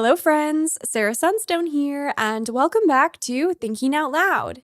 Hello friends, Sarah Sunstone here, and welcome back to Thinking Out Loud.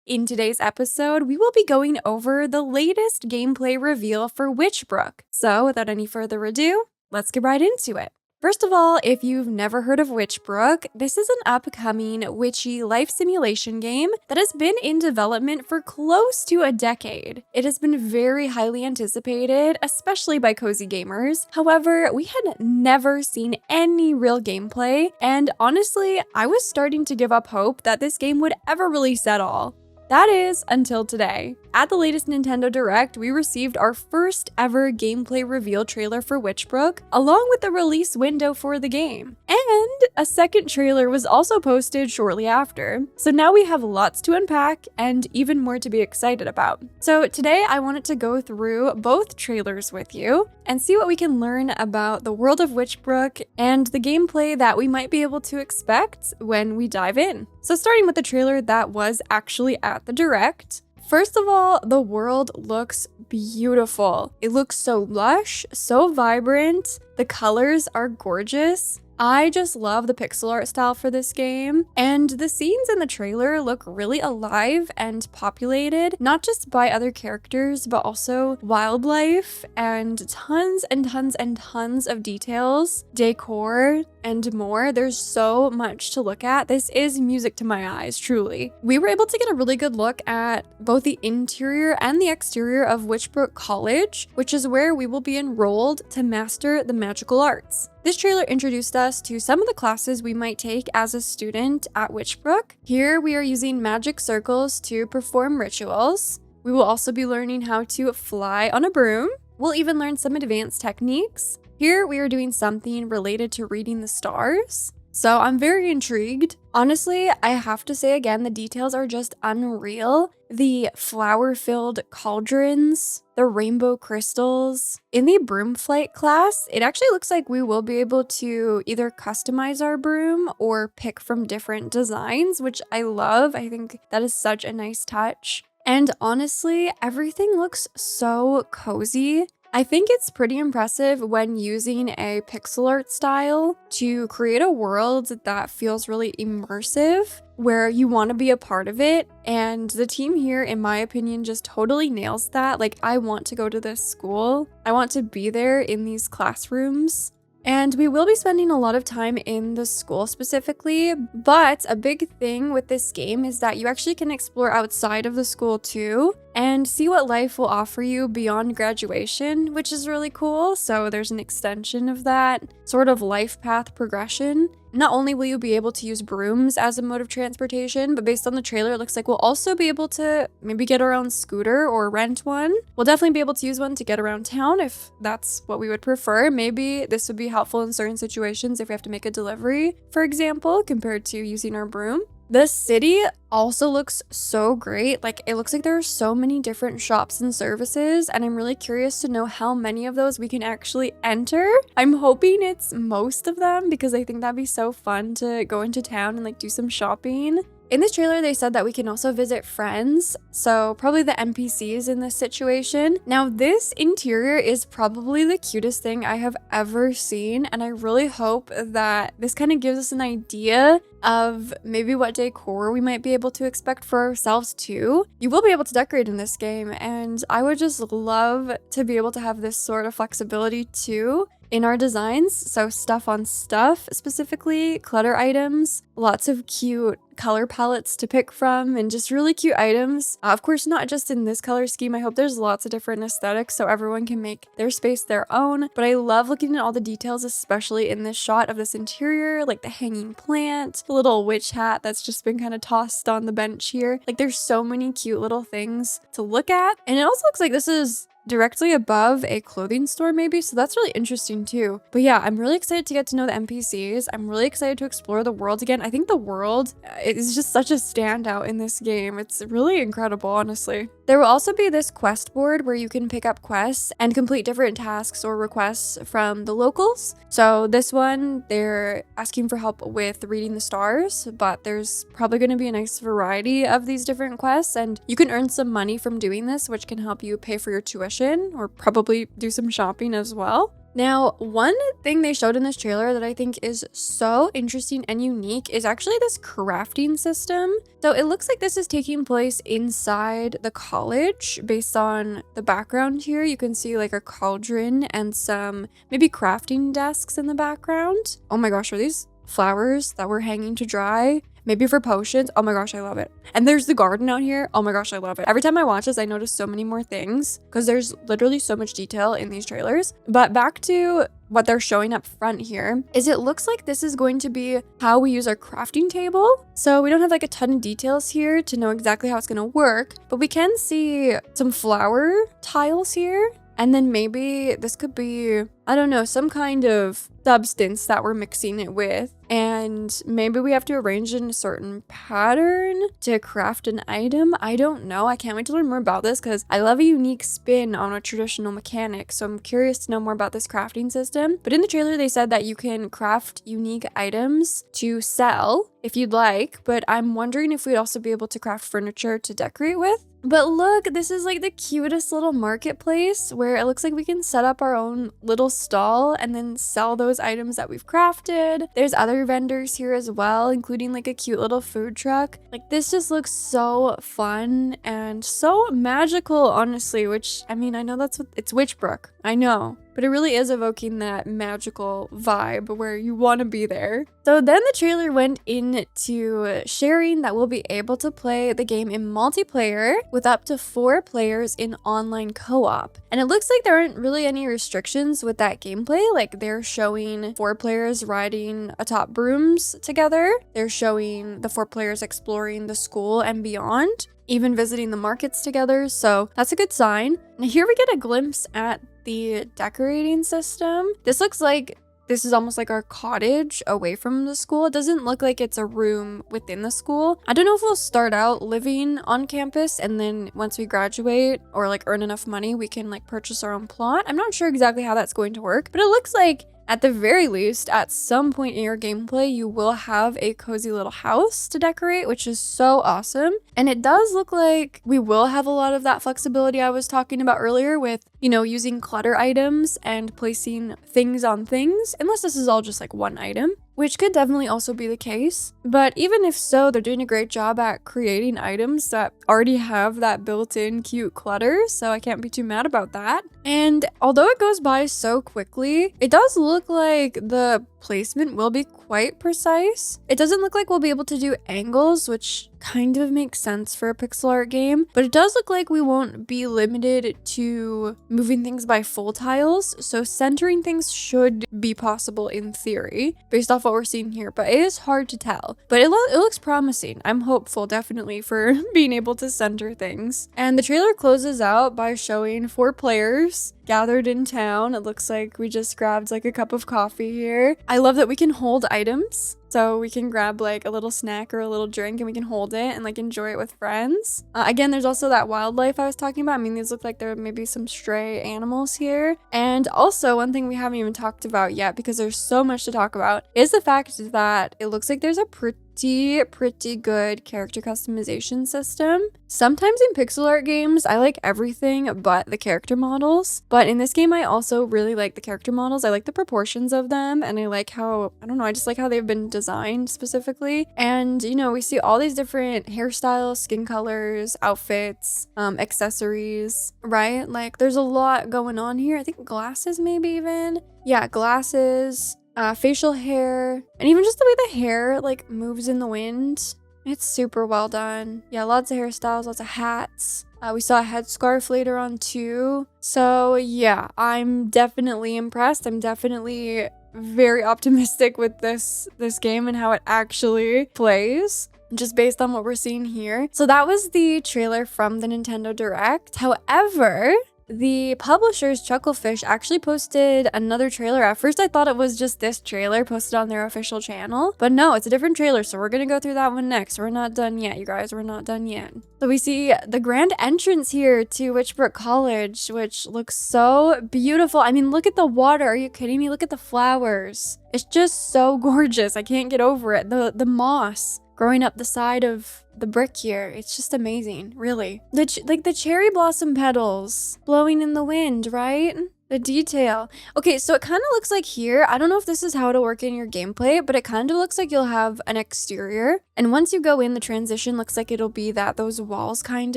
In today's episode, we will be going over the latest gameplay reveal for Witchbrook. So without any further ado, let's get right into it. First of all, if you've never heard of Witchbrook, this is an upcoming witchy life simulation game that has been in development for close to a decade. It has been very highly anticipated, especially by cozy gamers. However, we had never seen any real gameplay, and honestly, I was starting to give up hope that this game would ever release at all. That is, until today. At the latest Nintendo Direct, we received our first ever gameplay reveal trailer for Witchbrook, along with the release window for the game. And a second trailer was also posted shortly after. So now we have lots to unpack and even more to be excited about. So today I wanted to go through both trailers with you and see what we can learn about the world of Witchbrook and the gameplay that we might be able to expect when we dive in. So starting with the trailer that was actually at the Direct. First of all, the world looks beautiful. It looks so lush, so vibrant. The colors are gorgeous. I just love the pixel art style for this game, and the scenes in the trailer look really alive and populated, not just by other characters, but also wildlife and tons of details, decor, and more. There's so much to look at. This is music to my eyes, truly. We were able to get a really good look at both the interior and the exterior of Witchbrook College, which is where we will be enrolled to master the magical arts. This trailer introduced us to some of the classes we might take as a student at Witchbrook. Here we are using magic circles to perform rituals. We will also be learning how to fly on a broom. We'll even learn some advanced techniques. Here we are doing something related to reading the stars. So I'm very intrigued. Honestly, I have to say again, the details are just unreal. The flower-filled cauldrons, the rainbow crystals. In the broom flight class, it actually looks like we will be able to either customize our broom or pick from different designs, which I love. I think that is such a nice touch. And honestly, everything looks so cozy. I think it's pretty impressive when using a pixel art style to create a world that feels really immersive, where you want to be a part of it. And the team here, in my opinion, just totally nails that. Like, I want to go to this school. I want to be there in these classrooms. And we will be spending a lot of time in the school specifically, but a big thing with this game is that you actually can explore outside of the school too and see what life will offer you beyond graduation, which is really cool. So there's an extension of that sort of life path progression. Not only will you be able to use brooms as a mode of transportation, but based on the trailer, it looks like we'll also be able to maybe get our own scooter or rent one. We'll definitely be able to use one to get around town if that's what we would prefer. Maybe this would be helpful in certain situations if we have to make a delivery, for example, compared to using our broom. The city also looks so great. Like, it looks like there are so many different shops and services, and I'm really curious to know how many of those we can actually enter. I'm hoping it's most of them because I think that'd be so fun to go into town and like do some shopping. In this trailer, they said that we can also visit friends, so probably the NPCs in this situation. Now, this interior is probably the cutest thing I have ever seen, and I really hope that this kind of gives us an idea of maybe what decor we might be able to expect for ourselves too. You will be able to decorate in this game, and I would just love to be able to have this sort of flexibility too in our designs. So stuff on stuff, specifically clutter items, lots of cute color palettes to pick from, and just really cute items. Of course, not just in this color scheme. I hope there's lots of different aesthetics so everyone can make their space their own. But I love looking at all the details, especially in this shot of this interior, like the hanging plant, the little witch hat that's just been kind of tossed on the bench here. Like, there's so many cute little things to look at. And it also looks like this is directly above a clothing store maybe, so that's really interesting too. But yeah, I'm really excited to get to know the NPCs. I'm really excited to explore the world again. I think the world is just such a standout in this game. It's really incredible, honestly. There will also be this quest board where you can pick up quests and complete different tasks or requests from the locals. So this one, they're asking for help with reading the stars, but there's probably going to be a nice variety of these different quests, and you can earn some money from doing this, which can help you pay for your tuition or probably do some shopping as well. Now, one thing they showed in this trailer that I think is so interesting and unique is actually this crafting system. So it looks like this is taking place inside the college based on the background here. You can see like a cauldron and some maybe crafting desks in the background. Oh my gosh, are these flowers that were hanging to dry? Maybe for potions. Oh my gosh, I love it. And there's the garden out here. Oh my gosh, I love it. Every time I watch this, I notice so many more things because there's literally so much detail in these trailers. But back to what they're showing up front here is it looks like this is going to be how we use our crafting table. So we don't have like a ton of details here to know exactly how it's going to work, but we can see some flower tiles here. And then maybe this could be, I don't know, some kind of substance that we're mixing it with. And maybe we have to arrange in a certain pattern to craft an item. I don't know. I can't wait to learn more about this because I love a unique spin on a traditional mechanic. So I'm curious to know more about this crafting system. But in the trailer, they said that you can craft unique items to sell if you'd like. But I'm wondering if we'd also be able to craft furniture to decorate with. But look, this is like the cutest little marketplace where it looks like we can set up our own little stall and then sell those items that we've crafted. There's other vendors here as well, including like a cute little food truck. Like this just looks so fun and so magical, honestly, which I mean, I know that's what it's Witchbrook. I know. But it really is evoking that magical vibe where you want to be there. So then the trailer went into sharing that we'll be able to play the game in multiplayer with up to 4 players in online co-op. And it looks like there aren't really any restrictions with that gameplay. Like they're showing 4 players riding atop brooms together. They're showing the 4 players exploring the school and beyond, even visiting the markets together. So that's a good sign. Now here we get a glimpse at the decorating system. This looks like this is almost like our cottage away from the school. It doesn't look like it's a room within the school. I don't know if we'll start out living on campus and then once we graduate or like earn enough money, we can like purchase our own plot. I'm not sure exactly how that's going to work, but it looks like at the very least, at some point in your gameplay, you will have a cozy little house to decorate, which is so awesome. And it does look like we will have a lot of that flexibility I was talking about earlier with, you know, using clutter items and placing things on things, unless this is all just like one item, which could definitely also be the case. But even if so, they're doing a great job at creating items that already have that built-in cute clutter, so I can't be too mad about that. And although it goes by so quickly, it does look like the placement will be quite precise. It doesn't look like we'll be able to do angles, which kind of makes sense for a pixel art game, but it does look like we won't be limited to moving things by full tiles, so centering things should be possible in theory based off what we're seeing here, but it is hard to tell. But it looks promising. I'm hopeful definitely for being able to center things. And the trailer closes out by showing 4 players gathered in town. It looks like we just grabbed like a cup of coffee here. I love that we can hold items. So we can grab like a little snack or a little drink and we can hold it and like enjoy it with friends. Again, there's also that wildlife I was talking about. I mean, these look like there may be some stray animals here. And also one thing we haven't even talked about yet because there's so much to talk about is the fact that it looks like there's a pretty good character customization system. Sometimes in pixel art games, I like everything but the character models. But in this game, I also really like the character models. I like the proportions of them and I like how, I don't know, I just like how they've been designed specifically. And, you know, we see all these different hairstyles, skin colors, outfits, accessories, right? Like there's a lot going on here. I think glasses maybe even. Yeah, glasses. Facial hair, and even just the way the hair like moves in the wind. It's super well done. Yeah, lots of hairstyles, lots of hats. We saw a headscarf later on too. So yeah, I'm definitely impressed. I'm definitely very optimistic with this game and how it actually plays, just based on what we're seeing here. So that was the trailer from the Nintendo Direct. However, the publishers, Chucklefish, actually posted another trailer. At first, I thought it was just this trailer posted on their official channel, but no, it's a different trailer, so we're gonna go through that one next. We're not done yet, you guys. We're not done yet. So we see the grand entrance here to Witchbrook College, which looks so beautiful. I mean, look at the water. Are you kidding me? Look at the flowers. It's just so gorgeous. I can't get over it. The moss growing up the side of the brick here. It's just amazing, really. Like the cherry blossom petals blowing in the wind, right? The detail. Okay, so it kind of looks like here, I don't know if this is how it'll work in your gameplay, but it kind of looks like you'll have an exterior. And once you go in, the transition looks like it'll be that those walls kind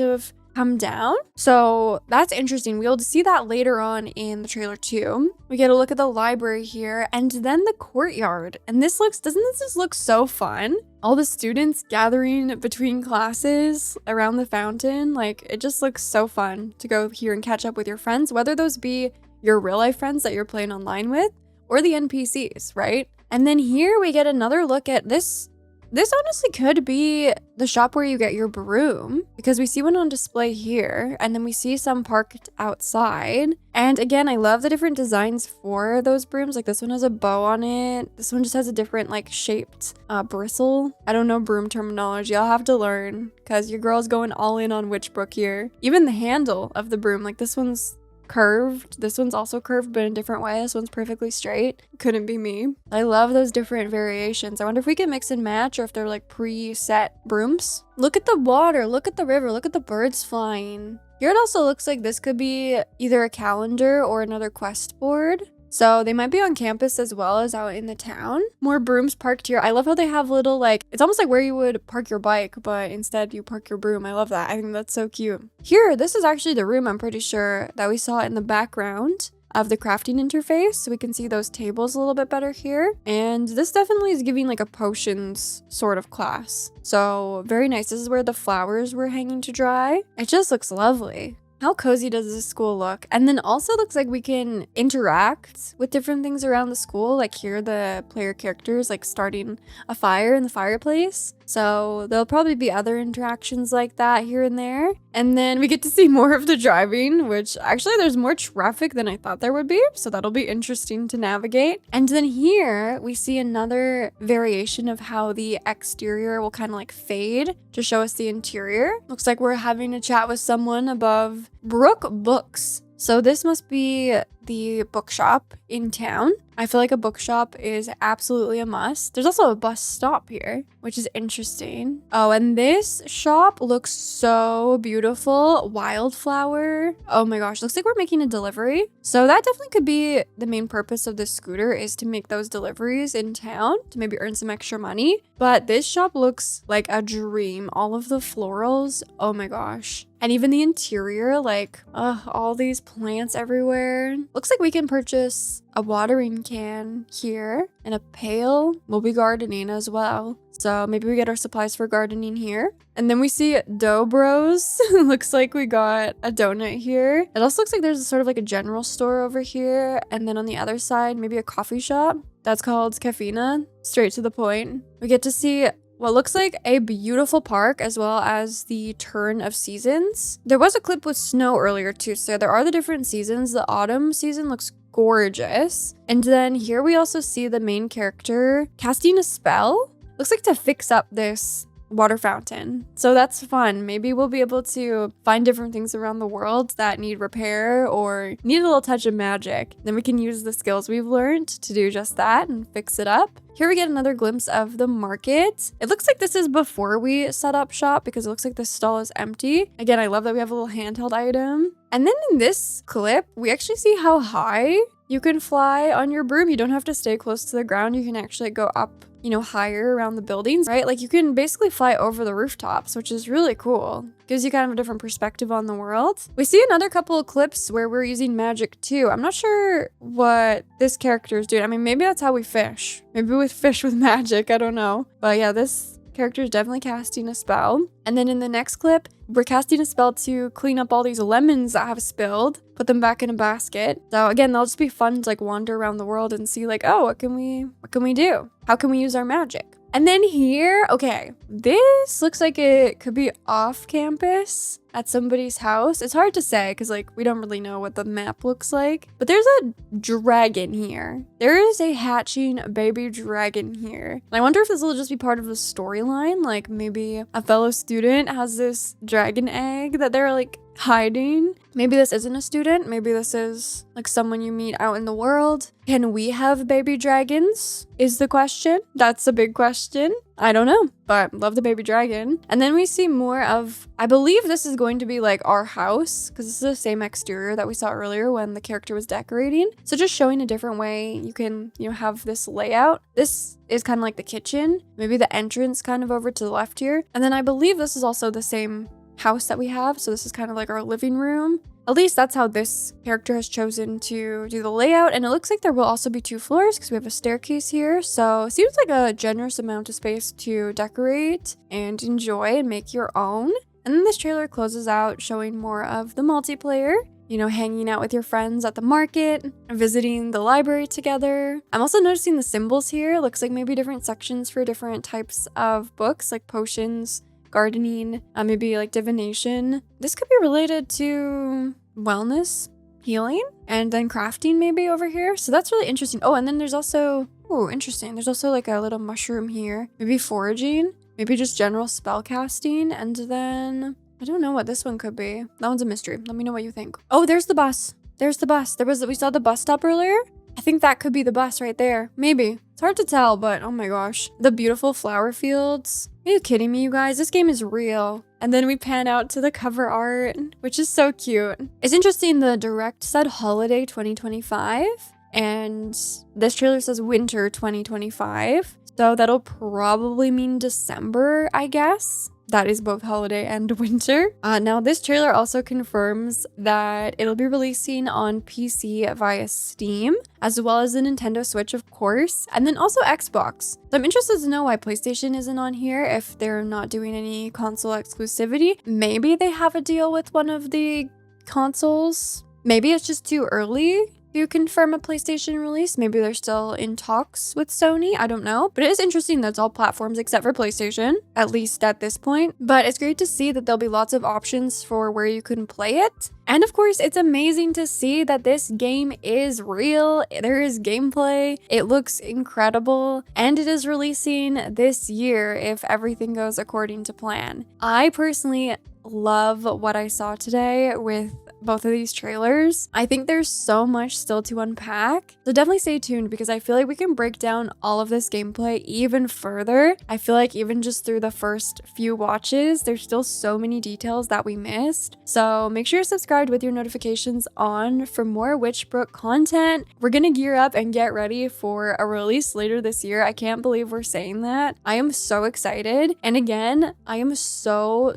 of come down. So that's interesting. We'll see that later on in the trailer too. We get a look at the library here and then the courtyard. And doesn't this just look so fun? All the students gathering between classes around the fountain. Like, it just looks so fun to go here and catch up with your friends, whether those be your real life friends that you're playing online with or the NPCs, right? And then here we get another look at this. This honestly could be the shop where you get your broom, because we see one on display here and then we see some parked outside. And again, I love the different designs for those brooms. Like, this one has a bow on it. This one just has a different like shaped bristle. I don't know broom terminology. I'll have to learn because your girl's going all in on Witchbrook here. Even the handle of the broom, like this one's curved. This one's also curved, but in a different way. This one's perfectly straight. Couldn't be me. I love those different variations. I wonder if we can mix and match or if they're like preset brooms. Look at the water. Look at the river. Look at the birds flying. Here it also looks like this could be either a calendar or another quest board. So they might be on campus as well as out in the town. More brooms parked here. I love how they have little like, it's almost like where you would park your bike, but instead you park your broom. I love that. I think that's so cute. Here, this is actually the room, I'm pretty sure, that we saw in the background of the crafting interface. So we can see those tables a little bit better here. And this definitely is giving like a potions sort of class. So very nice. This is where the flowers were hanging to dry. It just looks lovely. How cozy does this school look? And then also looks like we can interact with different things around the school. Like here, the player characters like starting a fire in the fireplace. So there'll probably be other interactions like that here and there. And then we get to see more of the driving, which actually there's more traffic than I thought there would be. So that'll be interesting to navigate. And then here we see another variation of how the exterior will kind of like fade to show us the interior. Looks like we're having a chat with someone above Brook Books. So this must be the bookshop in town. I feel like a bookshop is absolutely a must. There's also a bus stop here, which is interesting. Oh, and this shop looks so beautiful. Wildflower. Oh my gosh, looks like we're making a delivery. So that definitely could be the main purpose of this scooter, is to make those deliveries in town to maybe earn some extra money. But this shop looks like a dream. All of the florals. Oh my gosh. And even the interior, like, all these plants everywhere. Looks like we can purchase a watering can here and a pail. We'll be gardening as well. So maybe we get our supplies for gardening here. And then we see Dough Bros. Looks like we got a donut here. It also looks like there's sort of like a general store over here. And then on the other side, maybe a coffee shop. That's called Cafina. Straight to the point. We get to see what looks like a beautiful park as well as the turn of seasons. There was a clip with snow earlier too, so there are the different seasons. The autumn season looks gorgeous. And then here we also see the main character casting a spell. Looks like to fix up this water fountain. So that's fun. Maybe we'll be able to find different things around the world that need repair or need a little touch of magic. Then we can use the skills we've learned to do just that and fix it up. Here we get another glimpse of the market. It looks like this is before we set up shop because it looks like this stall is empty. Again, I love that we have a little handheld item. And then in this clip, we actually see how high you can fly on your broom. You don't have to stay close to the ground. You can actually go up, higher around the buildings, right? Like you can basically fly over the rooftops, which is really cool. Gives you kind of a different perspective on the world. We see another couple of clips where we're using magic too. I'm not sure what this character is doing. I mean, maybe that's how we fish. Maybe we fish with magic. I don't know. But yeah, this character is definitely casting a spell. And then in the next clip, we're casting a spell to clean up all these lemons that have spilled, put them back in a basket. So again, that'll just be fun to like wander around the world and see like, oh, what can we do? How can we use our magic? And then here, okay, this looks like it could be off campus at somebody's house. It's hard to say because like we don't really know what the map looks like, but there's a dragon here. There is a hatching baby dragon here. And I wonder if this will just be part of the storyline. Like maybe a fellow student has this dragon egg that they're like hiding. Maybe this isn't a student. Maybe this is like someone you meet out in the world. Can we have baby dragons? Is the question. That's a big question. I don't know, but love the baby dragon. And then we see more of, I believe this is going to be like our house, because this is the same exterior that we saw earlier when the character was decorating. So just showing a different way you can, have this layout. This is kind of like the kitchen, maybe the entrance kind of over to the left here. And then I believe this is also the same house that we have. So this is kind of like our living room. At least that's how this character has chosen to do the layout. And it looks like there will also be 2 floors because we have a staircase here. So it seems like a generous amount of space to decorate and enjoy and make your own. And then this trailer closes out showing more of the multiplayer. Hanging out with your friends at the market, visiting the library together. I'm also noticing the symbols here. Looks like maybe different sections for different types of books, like potions, gardening, maybe like divination. This could be related to wellness, healing, and then crafting maybe over here. So that's really interesting. Oh, and then there's also, interesting. There's also like a little mushroom here. Maybe foraging, maybe just general spell casting, and then I don't know what this one could be. That one's a mystery. Let me know what you think. Oh, there's the bus. There's the bus. We saw the bus stop earlier. I think that could be the bus right there. Maybe. It's hard to tell, but oh my gosh. The beautiful flower fields. Are you kidding me, you guys? This game is real. And then we pan out to the cover art, which is so cute. It's interesting, the direct said holiday 2025, and this trailer says winter 2025. So that'll probably mean December, I guess. That is both holiday and winter. Now, this trailer also confirms that it'll be releasing on PC via Steam, as well as the Nintendo Switch, of course, and then also Xbox. So I'm interested to know why PlayStation isn't on here if they're not doing any console exclusivity. Maybe they have a deal with one of the consoles. Maybe it's just too early to confirm a PlayStation release. Maybe they're still in talks with Sony. I don't know. But it is interesting that it's all platforms except for PlayStation, at least at this point. But it's great to see that there'll be lots of options for where you can play it. And of course, it's amazing to see that this game is real. There is gameplay. It looks incredible. And it is releasing this year if everything goes according to plan. I personally love what I saw today with both of these trailers. I think there's so much still to unpack. So definitely stay tuned because I feel like we can break down all of this gameplay even further. I feel like even just through the first few watches, there's still so many details that we missed. So make sure you're subscribed with your notifications on for more Witchbrook content. We're gonna gear up and get ready for a release later this year. I can't believe we're saying that. I am so excited. And again, I am so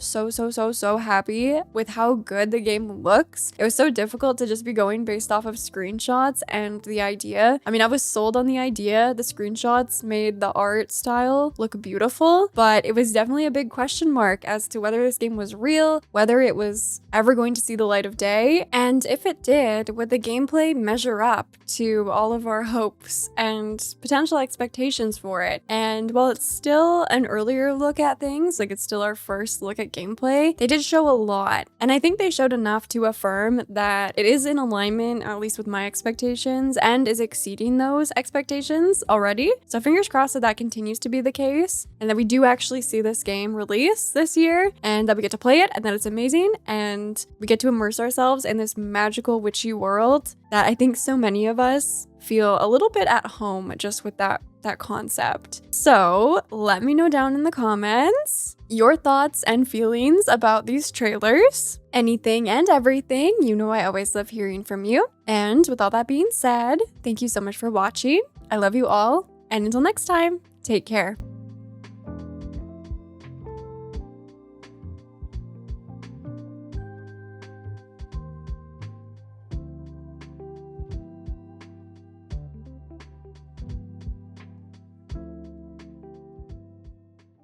happy with how good the game looks. It was so difficult to just be going based off of screenshots and the idea. I mean, I was sold on the idea. The screenshots made the art style look beautiful, but it was definitely a big question mark as to whether this game was real, whether it was ever going to see the light of day, and if it did, would the gameplay measure up to all of our hopes and potential expectations for it? And while it's still an earlier look at things, like it's still our first look at gameplay, they did show a lot. And I think they showed enough to affirm that it is in alignment, at least with my expectations, and is exceeding those expectations already. So fingers crossed that that continues to be the case, and that we do actually see this game release this year, and that we get to play it, and that it's amazing, and we get to immerse ourselves in this magical witchy world that I think so many of us feel a little bit at home just with that concept. So let me know down in the comments your thoughts and feelings about these trailers. Anything and everything. You know I always love hearing from you. And with all that being said, thank you so much for watching. I love you all. And until next time, take care.